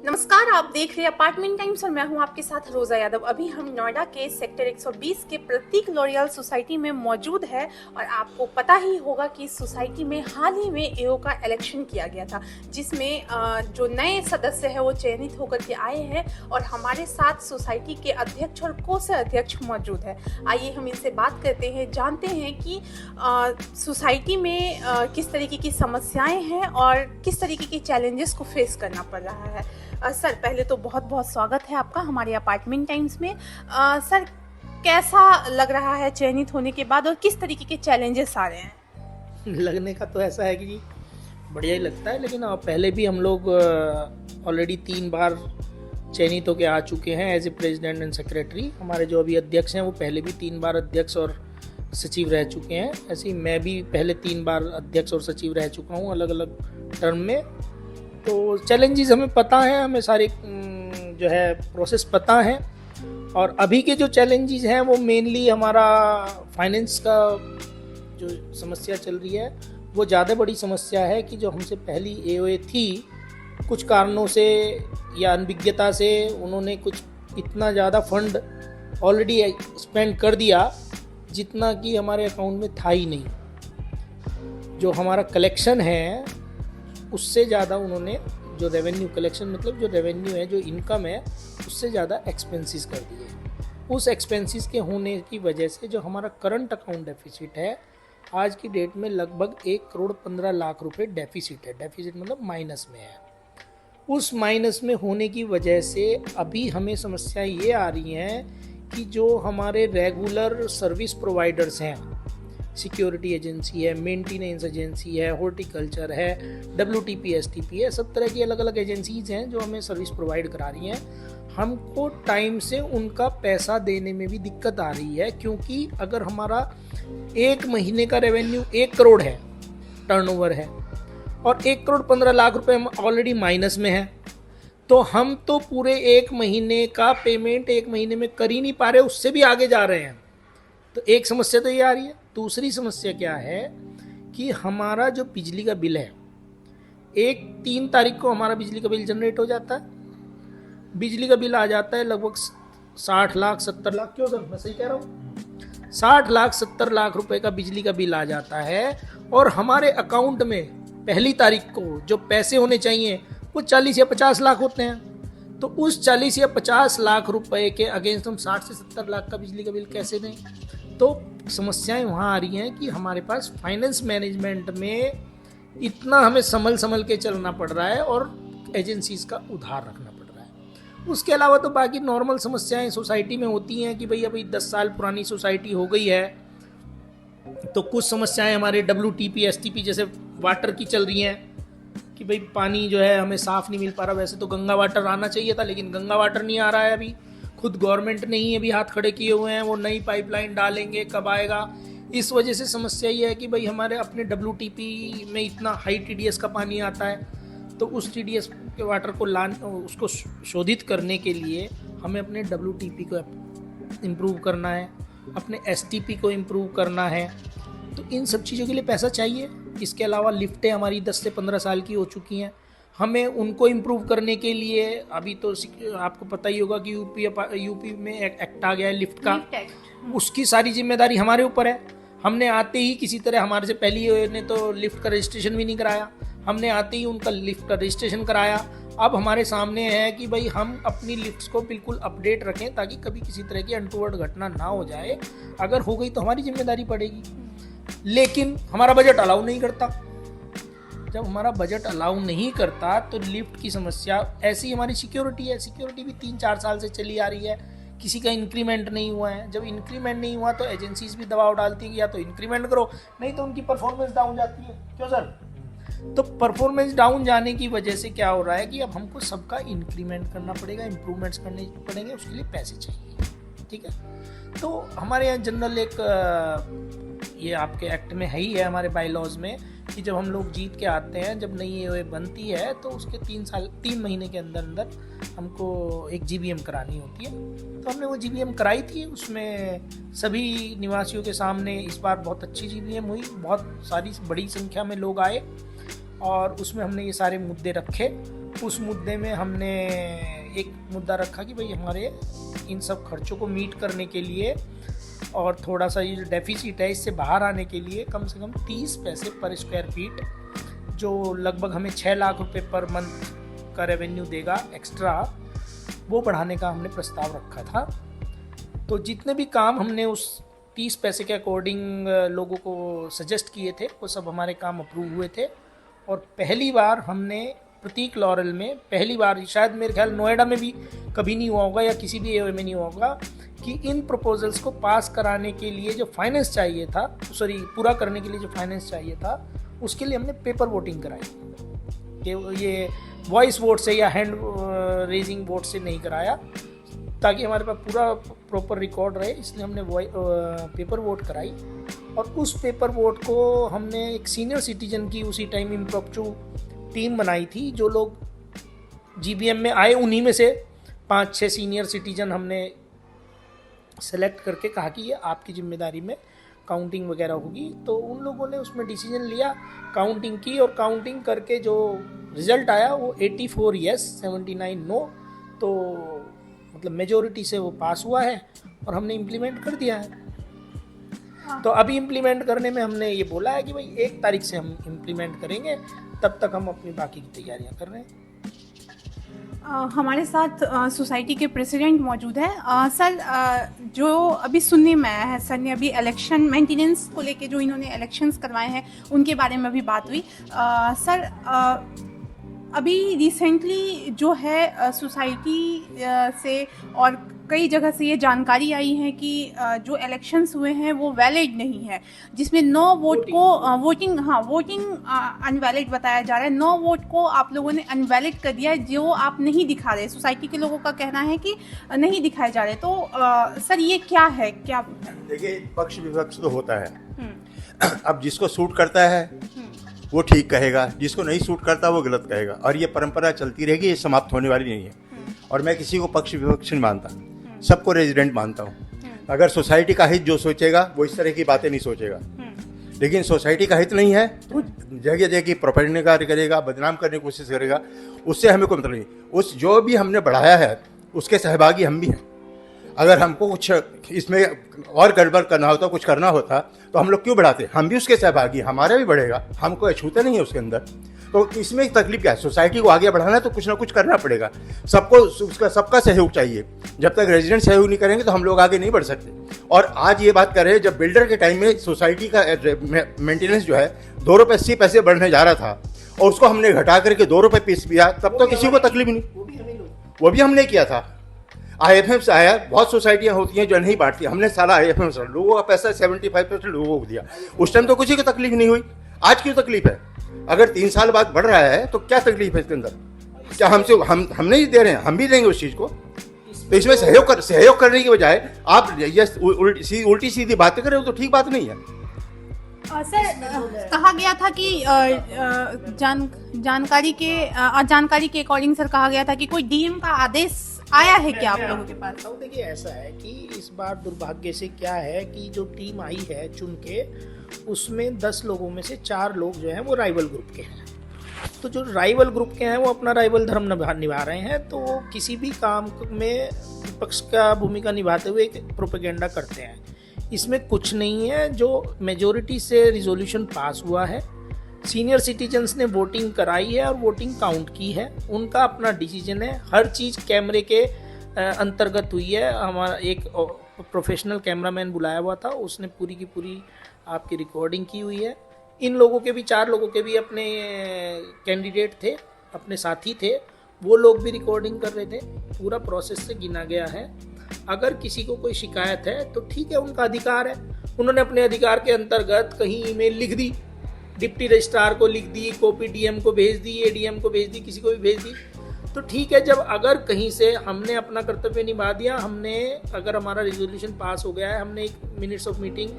नमस्कार, आप देख रहे हैं अपार्टमेंट टाइम्स और मैं हूं आपके साथ रोजा यादव। अभी हम नोएडा के सेक्टर 120 के प्रतीक लॉरियल सोसाइटी में मौजूद है और आपको पता ही होगा कि इस सोसाइटी में हाल ही में एओ का इलेक्शन किया गया था, जिसमें जो नए सदस्य है वो चयनित होकर के आए हैं और हमारे साथ सोसाइटी के अध्यक्ष और कोषाध्यक्ष अध्यक्ष मौजूद है। आइए हम इनसे बात करते हैं, जानते हैं कि सोसाइटी में किस तरीके की समस्याएं हैं और किस तरीके के चैलेंजेस को फेस करना पड़ रहा है। सर, पहले तो बहुत बहुत स्वागत है आपका हमारे अपार्टमेंट टाइम्स में। सर, कैसा लग रहा है चयनित होने के बाद और किस तरीके के चैलेंजेस आ रहे हैं? लगने का तो ऐसा है कि बढ़िया ही लगता है, लेकिन पहले भी हम लोग ऑलरेडी 3 बार चयनित होकर आ चुके हैं as a president and secretary. हमारे जो अभी अध्यक्ष हैं वो पहले भी 3 बार अध्यक्ष और सचिव रह चुके हैं। ऐसे ही मैं भी पहले 3 बार अध्यक्ष और सचिव रह चुका हूँ अलग अलग टर्म में। तो चैलेंजेस हमें पता है, हमें सारे जो है प्रोसेस पता है। और अभी के जो चैलेंजेस हैं वो मेनली हमारा फाइनेंस का जो समस्या चल रही है वो ज़्यादा बड़ी समस्या है कि जो हमसे पहली एओए थी, कुछ कारणों से या अनभिज्ञता से उन्होंने कुछ इतना ज़्यादा फंड ऑलरेडी स्पेंड कर दिया जितना कि हमारे अकाउंट में था ही नहीं। जो हमारा कलेक्शन है उससे ज़्यादा उन्होंने जो रेवेन्यू कलेक्शन मतलब जो रेवेन्यू है, जो इनकम है, उससे ज़्यादा एक्सपेंसेस कर दिए। उस एक्सपेंसेस के होने की वजह से जो हमारा करंट अकाउंट डेफिसिट है आज की डेट में लगभग 1,15,00,000 रुपए डेफिसिट है। डेफिसिट मतलब माइनस में है। उस माइनस में होने की वजह से अभी हमें समस्या ये आ रही है कि जो हमारे रेगुलर सर्विस प्रोवाइडर्स हैं, सिक्योरिटी एजेंसी है, मेंटेनेंस एजेंसी है, हॉर्टिकल्चर है, WTP STP है, सब तरह की अलग अलग एजेंसीज हैं जो हमें सर्विस प्रोवाइड करा रही हैं। हमको टाइम से उनका पैसा देने में भी दिक्कत आ रही है, क्योंकि अगर हमारा 1 महीने का रेवेन्यू 1 करोड़ है, टर्नओवर है, और 1,15,00,000 रुपए हम ऑलरेडी माइनस में है, तो हम तो पूरे 1 महीने का पेमेंट 1 महीने में कर ही नहीं पा रहे, उससे भी आगे जा रहे हैं। तो एक समस्या तो ये आ रही है। दूसरी समस्या क्या है कि हमारा जो बिजली का बिल है, 3 तारीख को हमारा बिजली का बिल जनरेट हो जाता है। बिजली का बिल आ जाता है लगभग 60 लाख 70 लाख, क्यों सर मैं सही कह रहा हूँ? 60 लाख 70 लाख रुपए का बिजली का बिल आ जाता है और हमारे अकाउंट में पहली तारीख को जो पैसे होने चाहिए वो 40 या 50 लाख होते हैं। तो उस 40 या 50 लाख रुपए के अगेंस्ट हम 60 से 70 लाख का बिजली का बिल कैसे दें? तो समस्याएं वहाँ आ रही हैं कि हमारे पास फाइनेंस मैनेजमेंट में इतना हमें संभल के चलना पड़ रहा है और एजेंसीज का उधार रखना पड़ रहा है। उसके अलावा तो बाकी नॉर्मल समस्याएं सोसाइटी में होती हैं कि भाई अभी 10 साल पुरानी सोसाइटी हो गई है, तो कुछ समस्याएं हमारे WTP STP जैसे वाटर की चल रही हैं कि भाई पानी जो है हमें साफ़ नहीं मिल पा रहा। वैसे तो गंगा वाटर आना चाहिए था, लेकिन गंगा वाटर नहीं आ रहा है। अभी खुद गवर्नमेंट ने ही अभी हाथ खड़े किए हुए हैं, वो नई पाइपलाइन डालेंगे, कब आएगा। इस वजह से समस्या ये है कि भाई हमारे अपने WTP में इतना हाई TDS का पानी आता है, तो उस TDS के वाटर को उसको शोधित करने के लिए हमें अपने WTP को इम्प्रूव करना है, अपने STP को इम्प्रूव करना है। तो इन सब चीज़ों के लिए पैसा चाहिए। इसके अलावा लिफ्टें हमारी 10 से 15 साल की हो चुकी हैं, हमें उनको इम्प्रूव करने के लिए अभी तो आपको पता ही होगा कि यूपी में एक्ट आ गया है लिफ्ट का, उसकी सारी जिम्मेदारी हमारे ऊपर है। हमने आते ही किसी तरह, हमारे से पहले ने तो लिफ्ट का रजिस्ट्रेशन भी नहीं कराया, हमने आते ही उनका लिफ्ट का रजिस्ट्रेशन कराया। अब हमारे सामने है कि भाई हम अपनी लिफ्ट्स को बिल्कुल अपडेट रखें ताकि कभी किसी तरह की अनटूवर्ड घटना ना हो जाए। अगर हो गई तो हमारी जिम्मेदारी पड़ेगी, लेकिन हमारा बजट अलाउ नहीं करता। जब हमारा बजट अलाउ नहीं करता तो लिफ्ट की समस्या ऐसी हमारी सिक्योरिटी है। सिक्योरिटी भी 3-4 साल से चली आ रही है, किसी का इंक्रीमेंट नहीं हुआ है। जब इंक्रीमेंट नहीं हुआ तो एजेंसीज भी दबाव डालती है कि या तो इंक्रीमेंट करो, नहीं तो उनकी परफॉर्मेंस डाउन जाती है। क्यों सर? तो परफॉर्मेंस डाउन जाने की वजह से क्या हो रहा है कि अब हमको सबका इंक्रीमेंट करना पड़ेगा, इंप्रूवमेंट्स करने पड़ेंगे, उसके लिए पैसे चाहिए। ठीक है, तो हमारे यहाँ जनरल एक ये आपके एक्ट में है ही है, हमारे बाईलॉज में, कि जब हम लोग जीत के आते हैं, जब नई एओए बनती है तो उसके 3 महीने के अंदर अंदर हमको एक GBM करानी होती है। तो हमने वो GBM कराई थी, उसमें सभी निवासियों के सामने इस बार बहुत अच्छी GBM हुई, बहुत सारी बड़ी संख्या में लोग आए और उसमें हमने ये सारे मुद्दे रखे उस मुद्दे में हमने एक मुद्दा रखा कि भाई हमारे इन सब खर्चों को मीट करने के लिए और थोड़ा सा ये जो डेफिसिट है इससे बाहर आने के लिए कम से कम 30 पैसे पर स्क्वायर फीट, जो लगभग हमें 6 लाख रुपए पर मंथ का रेवेन्यू देगा एक्स्ट्रा, वो बढ़ाने का हमने प्रस्ताव रखा था। तो जितने भी काम हमने उस 30 पैसे के अकॉर्डिंग लोगों को सजेस्ट किए थे वो सब हमारे काम अप्रूव हुए थे। और पहली बार हमने प्रतीक लॉरेल में, पहली बार, शायद मेरे ख्याल नोएडा में भी कभी नहीं हुआ होगा या किसी भी एओए में नहीं हुआ होगा, कि इन प्रपोजल्स को पास कराने के लिए जो फाइनेंस चाहिए था, पूरा करने के लिए जो फाइनेंस चाहिए था, उसके लिए हमने पेपर वोटिंग कराई। ये वॉइस वोट से या हैंड रेजिंग वोट से नहीं कराया, ताकि हमारे पास पूरा प्रॉपर रिकॉर्ड रहे, इसलिए हमने पेपर वोट कराई। और उस पेपर वोट को हमने एक सीनियर सिटीजन की उसी टाइम इम्प्रॉम्प्टू टीम बनाई थी, जो लोग जीबीएम में आए उन्हीं में से 5-6 सीनियर सिटीजन हमने सेलेक्ट करके कहा कि ये आपकी जिम्मेदारी में काउंटिंग वगैरह होगी। तो उन लोगों ने उसमें डिसीजन लिया, काउंटिंग की, और काउंटिंग करके जो रिजल्ट आया वो 84 येस 79 नो, तो मतलब मेजोरिटी से वो पास हुआ है और हमने इम्प्लीमेंट कर दिया है। तो अभी इम्प्लीमेंट करने में हमने ये बोला है कि भाई 1 तारीख से हम इम्प्लीमेंट करेंगे, तब तक हम अपनी बाकी की तैयारियां कर रहे हैं। हमारे साथ सोसाइटी के प्रेसिडेंट मौजूद है। सर, जो अभी सुनने में आया है, सर ने अभी इलेक्शन मेंटेनेंस को लेके जो इन्होंने इलेक्शंस करवाए हैं उनके बारे में अभी बात हुई। सर, अभी रिसेंटली जो है सोसाइटी से और कई जगह से ये जानकारी आई है कि जो इलेक्शंस हुए हैं वो वैलिड नहीं है, जिसमें 9 वोट को वोटिंग अनवैलिड बताया जा रहा है। 9 वोट को आप लोगों ने अनवैलिड कर दिया है, जो आप नहीं दिखा रहे। सोसाइटी के लोगों का कहना है कि नहीं दिखाए जा रहे। तो सर, ये क्या है? क्या देखिए, पक्ष विपक्ष तो होता है। अब जिसको सूट करता है वो ठीक कहेगा, जिसको नहीं सूट करता वो गलत कहेगा, और ये परंपरा चलती रहेगी, ये समाप्त होने वाली नहीं है। और मैं किसी को पक्ष विपक्ष नहीं मानता, सबको रेजिडेंट मानता हूँ। अगर सोसाइटी का हित जो सोचेगा वो इस तरह की बातें नहीं सोचेगा, लेकिन सोसाइटी का हित नहीं है तो जगह जगह प्रोपेगेंडा करेगा, बदनाम करने की कोशिश करेगा, उससे हमें कोई मतलब नहीं। उस जो भी हमने बढ़ाया है उसके सहभागी हम भी हैं। अगर हमको कुछ इसमें और गड़बड़ करना होता, कुछ करना होता, तो हम लोग क्यों बढ़ाते? हम भी उसके सहभागी, हमारा भी बढ़ेगा, हमको अछूते नहीं है उसके अंदर। तो इसमें तकलीफ क्या है? सोसाइटी को आगे बढ़ाना है तो कुछ ना कुछ करना पड़ेगा, सबको सबका सहयोग चाहिए। जब तक रेजिडेंट सहयोग नहीं करेंगे तो हम लोग आगे नहीं बढ़ सकते। और आज ये बात कर रहे हैं, जब बिल्डर के टाइम में सोसाइटी का मेंटेनेंस जो है 2 रुपये 80 पैसे बढ़ने जा रहा था, और उसको हमने घटा करके 2 रुपये पीस दिया, तब तो किसी को तकलीफ नहीं, वो भी हमने किया था। IFM से आया, बहुत सोसाइटियां होती हैं जो नहीं बांटती, हमने सारा IFM से लोगों का पैसा 75% लोगों को दिया। उस टाइम तो किसी को तकलीफ नहीं हुई, आज क्यों तकलीफ है? अगर 3 साल बाद बढ़ रहा है तो क्या तकलीफ है इसके अंदर? क्या हम नहीं दे रहे हैं? हम भी देंगे उस चीज को। तो इसमें सहयोग करने की बजाय आप उल्टी सीधी बातें कर रहे हो, तो ठीक बात नहीं है। सर, कहा गया था कि जानकारी के अकॉर्डिंग सर कहा गया था कि कोई डीएम का आदेश आया है क्या आप लोगों के पास? तो देखिए, ऐसा है कि इस बार दुर्भाग्य से क्या है कि जो टीम आई है चुन के, उसमें 10 लोगों में से 4 लोग जो हैं वो राइवल ग्रुप के हैं। तो जो राइवल ग्रुप के हैं वो अपना राइवल धर्म निभा रहे हैं, तो वो किसी भी काम में विपक्ष का भूमिका निभाते हुए एक प्रोपेगेंडा करते हैं। इसमें कुछ नहीं है। जो मेजोरिटी से रिजोल्यूशन पास हुआ है, सीनियर सिटीजन्स ने वोटिंग कराई है और वोटिंग काउंट की है, उनका अपना डिसीजन है। हर चीज़ कैमरे के अंतर्गत हुई है। हमारा एक प्रोफेशनल कैमरामैन बुलाया हुआ था, उसने पूरी की पूरी आपकी रिकॉर्डिंग की हुई है। इन लोगों के भी, 4 लोगों के भी अपने कैंडिडेट थे, अपने साथी थे, वो लोग भी रिकॉर्डिंग कर रहे थे। पूरा प्रोसेस से गिना गया है। अगर किसी को कोई शिकायत है तो ठीक है, उनका अधिकार है। उन्होंने अपने अधिकार के अंतर्गत कहीं ईमेल लिख दी, डिप्टी रजिस्ट्रार को लिख दी, कॉपी डीएम को भेज दी, एडीएम को भेज दी, किसी को भी भेज दी, तो ठीक है। जब अगर कहीं से हमने अपना कर्तव्य निभा दिया, हमने अगर हमारा रिजोल्यूशन पास हो गया है, हमने एक मिनट्स ऑफ मीटिंग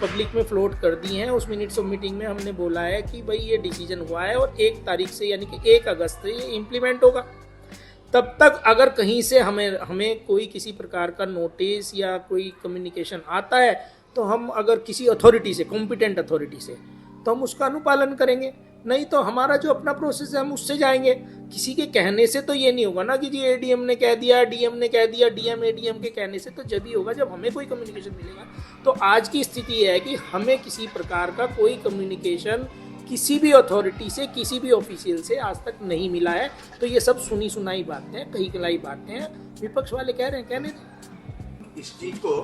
पब्लिक में फ्लोट कर दी हैं। उस मिनट्स ऑफ मीटिंग में हमने बोला है कि भाई ये डिसीजन हुआ है और 1 तारीख से यानी कि 1 अगस्त से ये इम्प्लीमेंट होगा। तब तक अगर कहीं से हमें कोई किसी प्रकार का नोटिस या कोई कम्युनिकेशन आता है, तो हम अगर किसी अथॉरिटी से, कॉम्पिटेंट अथॉरिटी से, तो हम उसका अनुपालन करेंगे। नहीं तो हमारा जो अपना प्रोसेस है हम उससे जाएंगे। किसी के कहने से तो ये नहीं होगा ना कि जी एडीएम ने कह दिया, डीएम ने कह दिया, डीएम एडीएम के कहने से तो जब ही होगा जब हमें कोई कम्युनिकेशन मिलेगा। तो आज की स्थिति है कि हमें किसी प्रकार का कोई कम्युनिकेशन किसी भी अथॉरिटी से, किसी भी ऑफिशियल से आज तक नहीं मिला है। तो ये सब सुनी सुनाई बातें हैं, कही कलाई बातें हैं। विपक्ष वाले कह रहे हैं, कहने दें। इस चीज को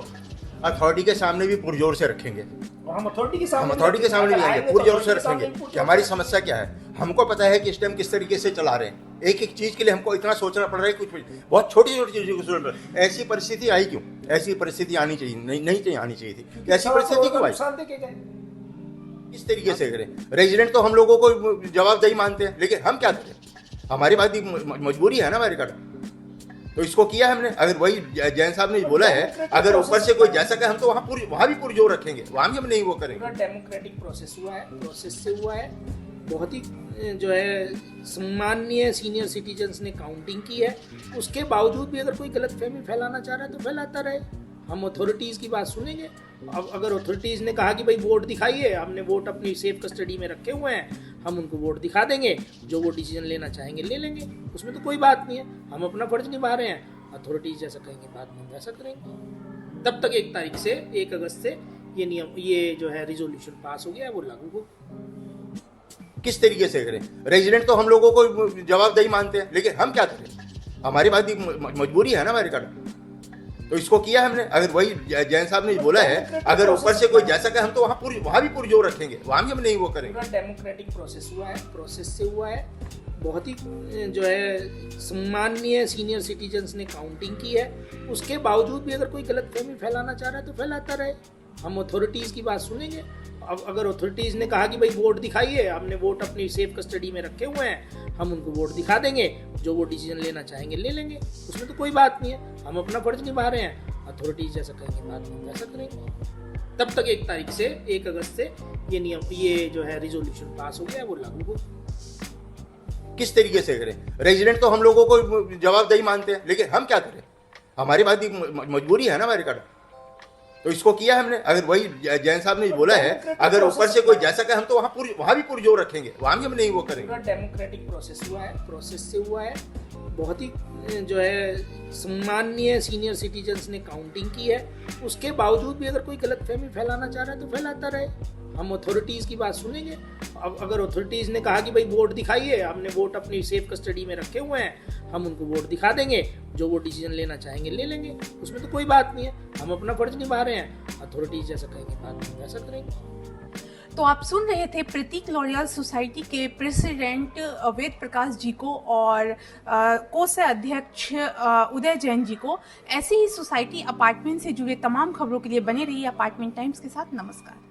अथॉरिटी के सामने भी पुरजोर से रखेंगे, हम अथॉरिटी के हम अथॉरिटी के सामने भी आएंगे, पुरजोर से रखेंगे कि हमारी समस्या क्या है। हमको पता है कि इस टाइम किस तरीके से चला रहे हैं, एक एक चीज के लिए हमको इतना सोचना पड़ रहा है, कुछ बहुत छोटी छोटी चीजों को सोचना। ऐसी परिस्थिति आई क्यों? ऐसी परिस्थिति आनी चाहिए नहीं चाहिए, आनी चाहिए थी। ऐसी परिस्थिति क्यों आई? किस तरीके से करें? रेजिडेंट तो हम लोगों को जवाबदेही मानते हैं, लेकिन हम क्या करें? हमारी बात मजबूरी है ना हमारी का। तो इसको किया हमने। अगर वही जैन साहब ने बोला है, अगर ऊपर से कोई जैसा कहे हम तो वहाँ भी पुरजोर रखेंगे, वहाँ भी हम नहीं वो करेंगे। डेमोक्रेटिक प्रोसेस हुआ है, प्रोसेस से हुआ है। बहुत ही जो है सम्माननीय सीनियर सिटीजन्स ने काउंटिंग की है। उसके बावजूद भी अगर कोई गलतफहमी फैलाना चाह रहा है तो फैलाता रहे। हम अथॉरिटीज़ की बात सुनेंगे। अब अगर अथॉरिटीज़ ने कहा कि भाई वोट दिखाइए, हमने वोट अपनी सेफ कस्टडी में रखे हुए हैं, हम उनको वोट दिखा देंगे, जो वो डिसीजन लेना चाहेंगे ले लेंगे, उसमें तो कोई बात नहीं है। हम अपना फर्ज निभा रहे हैं, अथॉरिटीज़ जैसा कहेंगे बाद में वैसा करेंगे। तब तक 1 तारीख से 1 अगस्त से ये नियम, ये जो है रिजोल्यूशन पास हो गया है, वो लागू हो। किस तरीके से करें? रेजिडेंट तो हम लोगों को जवाबदेही मानते हैं, लेकिन हम क्या करें? हमारी बात मजबूरी है ना हमारी का। तो इसको किया हमने। अगर वही जैन साहब ने बोला है, अगर ऊपर से कोई जैसा कहे हम तो वहाँ भी पुरजोर रखेंगे, वहाँ भी हम नहीं वो करेंगे। डेमोक्रेटिक प्रोसेस हुआ है, प्रोसेस से हुआ है। बहुत ही जो है सम्माननीय सीनियर सिटीजन्स ने काउंटिंग की है। उसके बावजूद भी अगर कोई गलतफहमी फैलाना चाह रहा है तो फैलाता रहे। हम अथॉरिटीज़ की बात सुनेंगे। अब अगर अथॉरिटीज़ ने कहा कि भाई वोट दिखाइए, हमने वोट अपनी सेफ कस्टडी में रखे हुए हैं, हम उनको वोट दिखा देंगे, जो वो डिसीजन लेना चाहेंगे ले लेंगे, उसमें तो कोई बात नहीं है। हम अपना फर्ज निभा रहे हैं, अथॉरिटीज़ जैसा कहेंगे बाद में वैसा करेंगे। तब तक 1 तारीख से 1 अगस्त से ये नियम, ये जो है रिजोल्यूशन पास हो गया है, वो लागू हो। किस तरीके से करें? रेजिडेंट तो हम लोगों को जवाबदेही मानते हैं, लेकिन हम क्या करें? हमारी बात मजबूरी है ना हमारी का। तो इसको किया हमने। अगर वही जैन साहब ने बोला है, अगर ऊपर से कोई जैसा कहे हम तो वहाँ भी पुरजोर रखेंगे, वहाँ भी हम नहीं वो करेंगे। डेमोक्रेटिक प्रोसेस हुआ है, प्रोसेस से हुआ है। बहुत ही जो है सम्माननीय सीनियर सिटीजन्स ने काउंटिंग की है। उसके बावजूद भी अगर कोई गलतफहमी फैलाना चाह रहा है तो फैलाता रहे। हम अथॉरिटीज़ की बात सुनेंगे। अब अगर अथॉरिटीज़ ने कहा कि भाई वोट दिखाइए, हमने वोट अपनी सेफ कस्टडी में रखे हुए हैं, हम उनको वोट दिखा देंगे, जो वो डिसीजन लेना चाहेंगे ले लेंगे, उसमें तो कोई बात नहीं है। हम अपना फर्ज निभा रहे हैं, अथॉरिटीज़ जैसा कहेंगे बाद में वैसा करेंगे। तो आप सुन रहे थे प्रतीक लॉरियल सोसाइटी के प्रेसिडेंट वेद प्रकाश जी को और कोष अध्यक्ष उदय जैन जी को। ऐसी ही सोसाइटी अपार्टमेंट से जुड़े तमाम खबरों के लिए बने रहिए अपार्टमेंट टाइम्स के साथ। नमस्कार।